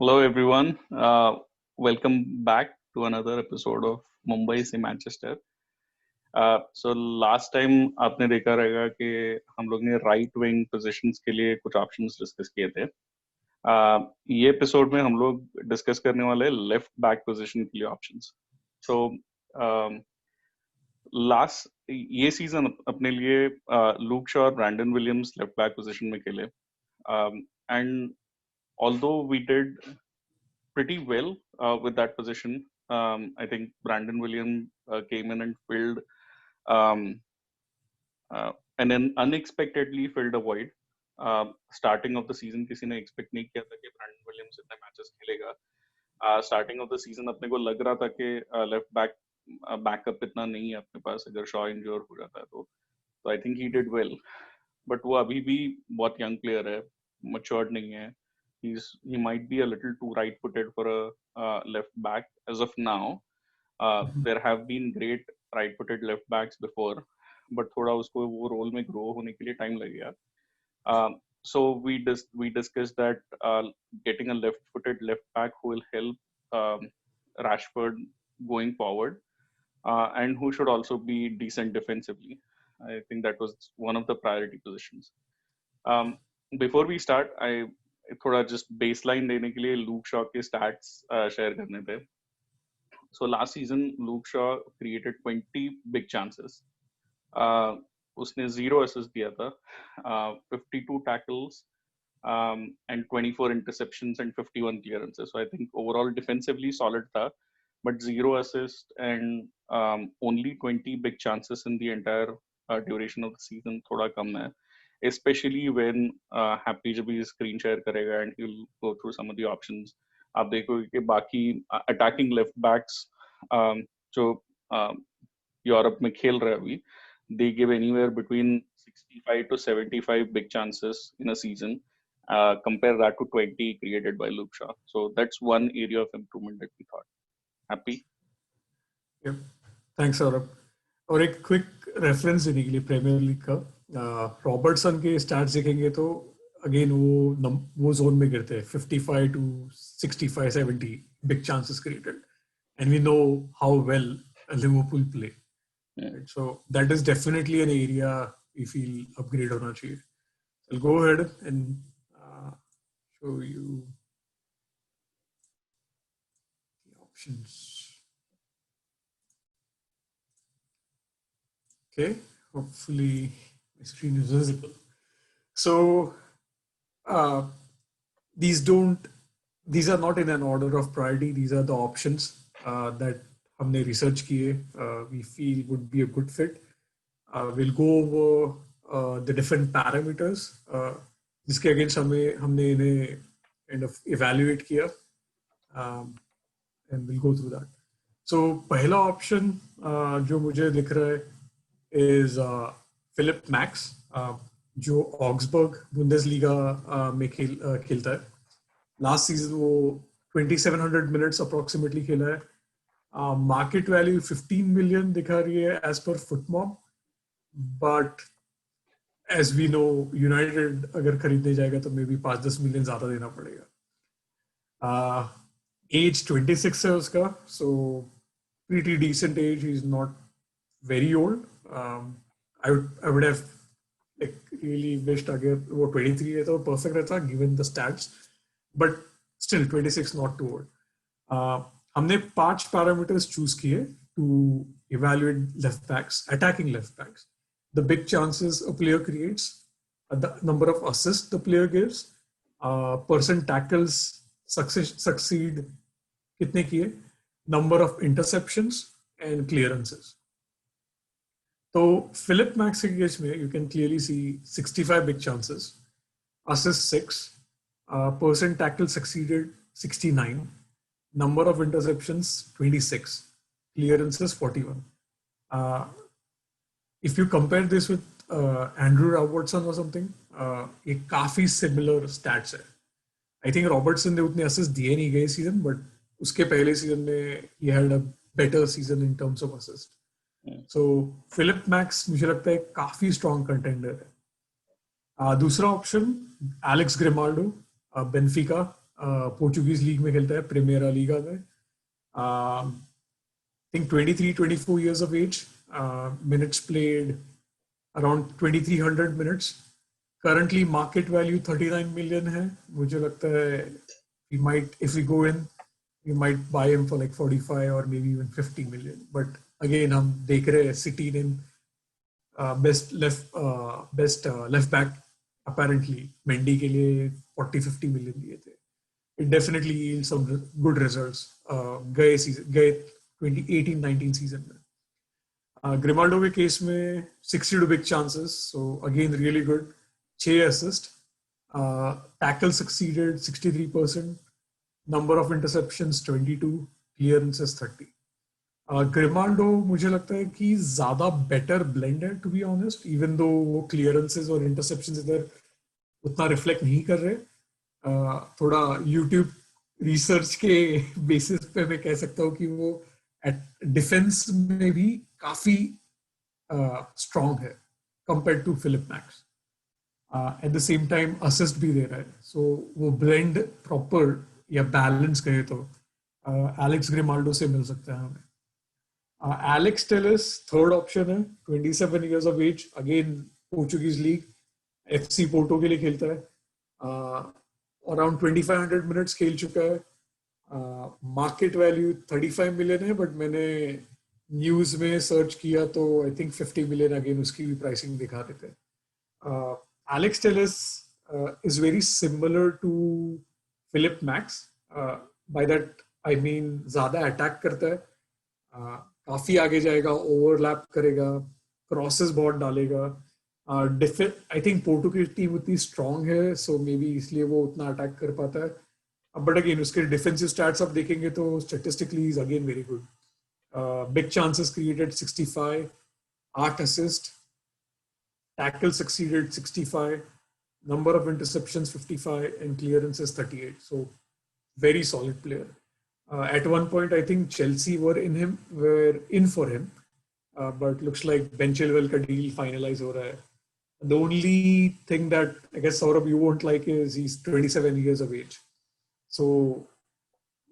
Hello, everyone. Welcome back to another episode of Mumbai से Manchester. So last time आपने देखा रहेगा कि हम लोग ने राइट विंग पोजीशंस के लिए कुछ ऑप्शंस डिस्कस किए थे. ये एपिसोड में हम लोग डिस्कस करने वाले हैं लेफ्ट बैक पोजीशन के लिए ऑप्शंस. So लास्ट ये सीजन अपने लिए लूक शॉ और Brandon Williams left back position में खेले. And although we did pretty well with that position. I think Brandon Williams came in and filled um, and then unexpectedly filled a void. Starting of the season किसी ने expect नहीं किया था कि Brandon Williams इतने matches खेलेगा. Starting of the season अपने को लग रहा था कि left back बैकअप इतना नहीं है अपने पास अगर शॉ इंजोर हो जाता है तो I think he did well. But वो अभी भी बहुत young player है, matured नहीं है. He might be a little too right-footed for a left back as of now. There have been great right-footed left backs before, but थोड़ा उसको वो रोल में grow होने के लिए time लगेगा. So we discussed that getting a left-footed left back who will help Rashford going forward, and who should also be decent defensively. I think that was one of the priority positions. Before we start, I थोड़ा just baseline देने के लिए Luke Shaw के stats share करने थे. So last season Luke Shaw created 20 big chances. उसने 0 assist दिया था, 52 tackles and 24 interceptions and 51 clearances. So I think overall defensively solid था, but 0 assist and only 20 big chances in the entire duration of the season थोड़ा कम है. Especially when Happy जब भी screen share करेगा and he'll go through some of the options. आप देखोगे कि बाकी अटैकिंग लेफ्ट बैक्स जो यूरोप में खेल रहे हैं अभी, they give anywhere between 65 to 75 big chances in a season. Compare that to 20 created by Luke Shaw. So that's one area of improvement that we thought. Happy? Yep. Thanks, Saurabh. और एक quick reference देने के लिए premiere league का Robertson के stats देखेंगे तो again वो जोन में गिरते हैं 55 to 65 70 big chances created and we know how well Liverpool play. So that is definitely an area we feel upgrade होना चाहिए. I'll go ahead and show you the options. Okay, hopefully my screen is visible. So these are not in an order of priority. These are the options that हमने research किए we feel would be a good fit. We'll go over the different parameters जिसके against हमने इन्हें kind of evaluate किया and we'll go through that. So पहला option जो मुझे दिख रहा है is Philip Max, जो ऑक्सबर्ग बुंदेसलीगा में खेलता है. लास्ट सीजन वो 2700 मिनट्स अप्रोक्सीमेटली खेला है. मार्केट वैल्यू 15 मिलियन दिखा रही है एज पर फुटमॉब, but as we know United अगर खरीदने जाएगा तो मे बी 5-10 मिलियन ज्यादा देना पड़ेगा. एज 26 है उसका, so pretty decent age. He is not very old. I would have really wished अगर वो 23 है तो perfect रहता given the stats, but still 26 not too old. हमने 5 parameters choose किए to evaluate left backs, attacking left backs. The big chances a player creates, the number of assists the player gives, % tackles succeed कितने किए, number of interceptions and clearances. So Philip Max के case में you can clearly see 65 big chances, assist 6, % tackle succeeded 69, number of interceptions 26, clearances 41. If you compare this with Andrew Robertson or something, ये काफी similar stats है. I think Robertson ने उतने assist दिए नहीं गए season, but उसके पहले season में he had a better season in terms of assist. So Philip Max मुझे लगता है काफी strong contender है. दूसरा option Alex Grimaldo, Benfica. Portuguese league में खेलता है, प्रीमियरा लीगा में. think 23, 24 years of age. Minutes played around 2300 minutes. Currently market value 39 million है. मुझे लगता है we might, if we go in, we might buy him for like 45 or maybe even 50 million. But again, हम देख रहे हैं City ने best left back apparently Mendy के लिए 40-50 million दिए थे. It definitely yields some good results. गए 2018-19 season में. Grimaldo के केस में 62 big chances, so again really good. 6 assist. Tackle succeeded 63%. Number of interceptions 22. Clearances 30. Grimaldo मुझे लगता है कि ज़्यादा better blend है, to be honest, even though वो clearances और interceptions इधर उतना reflect नहीं कर रहे. थोड़ा YouTube रिसर्च के बेसिस पे मैं कह सकता हूँ कि वो डिफेंस में भी काफी स्ट्रॉन्ग है compare to Philipp Max. At the same time assist भी दे रहा है, सो वो ब्लेंड प्रॉपर या बैलेंस कहे तो एलेक्स ग्रिमाल्डो से मिल सकता है हमें. एलेक्स टेलेस थर्ड ऑप्शन है, 27 years of age, again Portuguese league, FC Porto के लिए खेलता है. अराउंड 2500 मिनट्स खेल चुका है. मार्केट वैल्यू 35 मिलियन है, बट मैंने न्यूज में सर्च किया तो आई थिंक 50 मिलियन अगेन उसकी भी प्राइसिंग दिखा देते हैं. Alex Telles is very similar to Philipp Max. By that I mean ज्यादा अटैक करता है, काफी आगे जाएगा, ओवरलैप करेगा, क्रॉसेस बहुत डालेगा. आई थिंक पोर्टो की टीम उतनी स्ट्रांग है, सो मे बी इसलिए वो उतना अटैक कर पाता है. बट अगेन उसके डिफेंसिव स्टैट्स आप देखेंगे तो statistically is again very good. Big chances created 65, 8 assist, tackle succeeded 65, number of interceptions 55, and clearances 38. So very solid player. At one point I think Chelsea were in for him, but looks like Ben Chilwell का deal finalize हो रहा है. The only thing that I guess Saurabh you won't like is he's 27 years of age. So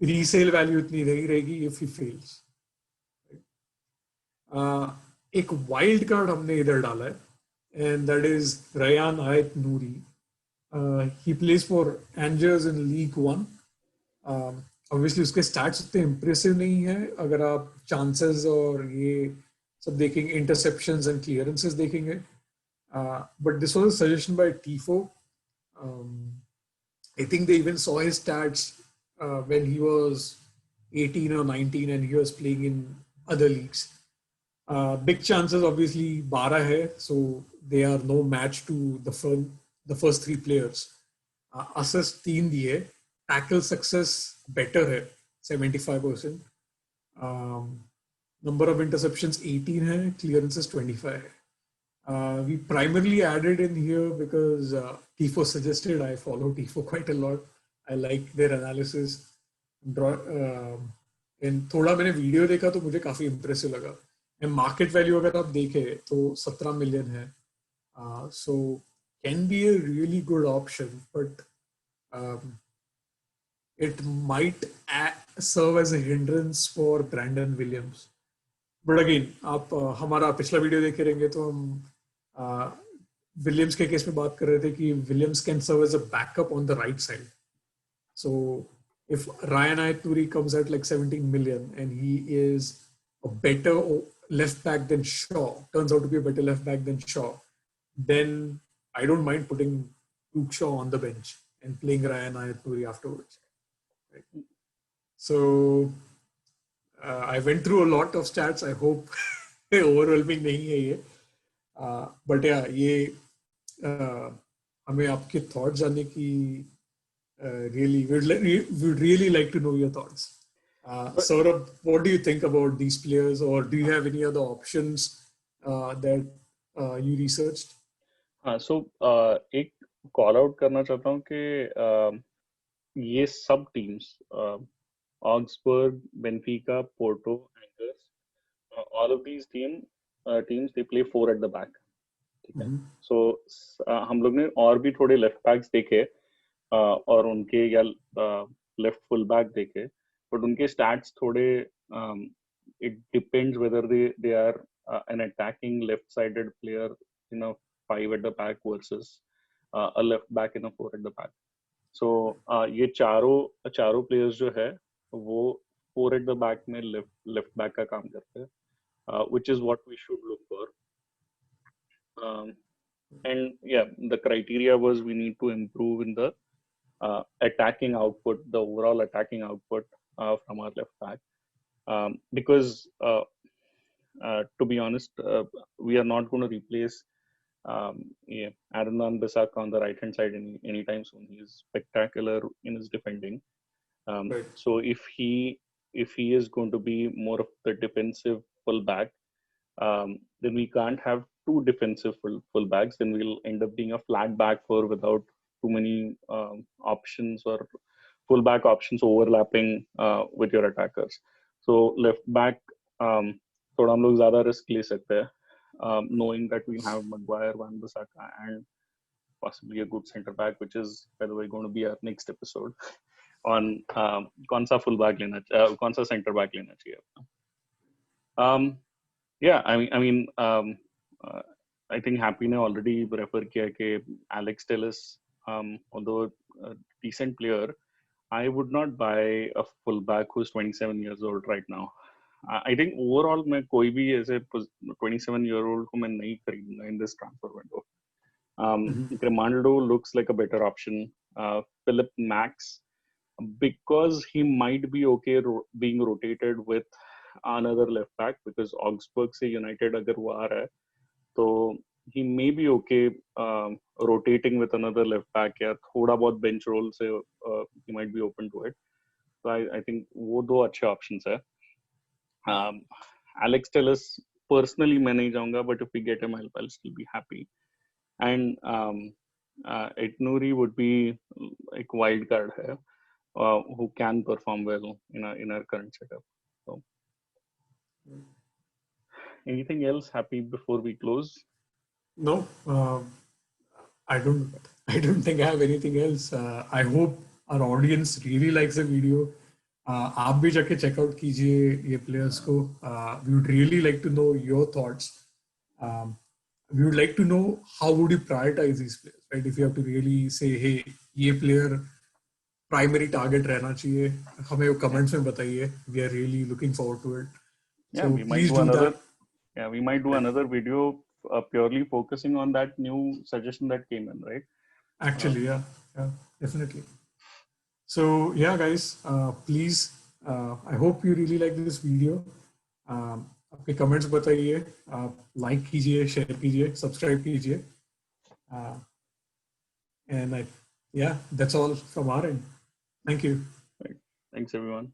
resale value इतनी नहीं रहेगी if he fails. एक wild card हमने इधर डाला है, and that is Rayyan Ayet Nouri. He plays for Angers in League One. Obviously उसके stats उतने impressive नहीं है. अगर आप chances और ये सब देखेंगे, interceptions and clearances देखेंगे. But this was a suggestion by Tifo. I think they even saw his stats when he was 18 or 19 and he was playing in other leagues. Big chances obviously 12 hai, so they are no match to the first three players. Assist 3 diye, tackle success better hai, 75%. Number of interceptions 18 hai, clearances 25 hai. We primarily added in here because Tifo suggested. I follow Tifo quite a lot. I like their analysis. And थोड़ा मैंने video देखा तो मुझे काफी impressive लगा. And market value अगर आप देखें तो 17 मिलियन है. So can be a really good option, but it might serve as a hindrance for Brandon Williams. But again आप हमारा पिछला वीडियो देखे रहेंगे तो हम विलियम्स के केस में बात कर रहे थे कि Williams can serve as a backup on the right side. So if Ryan Ayet Nouri comes at like 17 million and he is a better left back than Shaw, turns out to be a better left back than Shaw, then I don't mind putting Luke Shaw on the bench and playing Ryan Ayet Nouri afterwards. Right? So I went through a lot of stats. I hope overwhelming नहीं है ये. But yeah, ये हमें आपके thoughts जानने की really would really like to know your thoughts. Saurabh, what do you think about these players, or do you have any other options that you researched? So एक call out करना चाहता हूँ कि ये सब teams Augsburg, Benfica, Porto, Angers, all of these teams they play 4 at the back. ठीक है. So हम लोग ने और भी थोड़े लेफ्ट बैक्स देखे और उनके या लेफ्ट फुल बैक देखे, बट उनके स्टैट्स थोड़े it depends whether they are an attacking left-sided player in a five at the back versus a left back in a four at the back. So ये चारों players जो है वो four at the back में left back का काम करते हैं, which is what we should look for. And yeah, the criteria was we need to improve in the attacking output, the overall attacking output from our left back. Because to be honest, we are not going to replace yeah, Aaron Wan-Bissaka on the right hand side anytime soon. He is spectacular in his defending. Right. So if he is going to be more of the defensive full back, then we can't have two defensive full backs. Then we'll end up being a flat back four without too many options or full back options overlapping with your attackers. So left back, थोड़ा हम लोग ज़्यादा risk ले सकते हैं, knowing that we'll have Maguire, Wan-Bissaka, and possibly a good centre back, which is, by the way, going to be our next episode on कौन सा full back लेना, कौन सा centre back लेना चाहिए. Yeah, I mean, I think Happy ने already refer किया कि Alex Telles, although a decent player, I would not buy a fullback who's 27 years old right now. I think overall मैं कोई भी ऐसे 27-year-old को मैं नहीं खरीदूंगा in this transfer window. Grimaldo looks like a better option. Philip Max, because he might be okay being rotated with another left back, because Augsburg से United अगर वो आ रहा है तो he may be okay rotating with another left back या थोड़ा बहुत bench role से he might be open to it. So I think वो दो अच्छे options है. Alex Telles personally मैं नहीं जाऊंगा, but if we get him I'll still be happy. And Etnuri would be like wild card है, who can perform well in our current setup. So anything else, Happy, before we close? No, I don't think I have anything else. I hope our audience really likes the video. आप भी जाके checkout कीजिए ये players को. We would really like to know your thoughts. We would like to know how would you prioritize these players, right? If you have to really say, hey, ये player primary target रहना चाहिए, हमें वो comments में बताइए. We are really looking forward to it. Yeah, so we might please do another. That. Yeah, we might do another video purely focusing on that new suggestion that came in, right? Actually, yeah, definitely. So yeah, guys, please, I hope you really like this video. अपने comments बताइए, like कीजिए, share कीजिए, subscribe कीजिए. And yeah, that's all from our end. Thank you. Right. Thanks, everyone.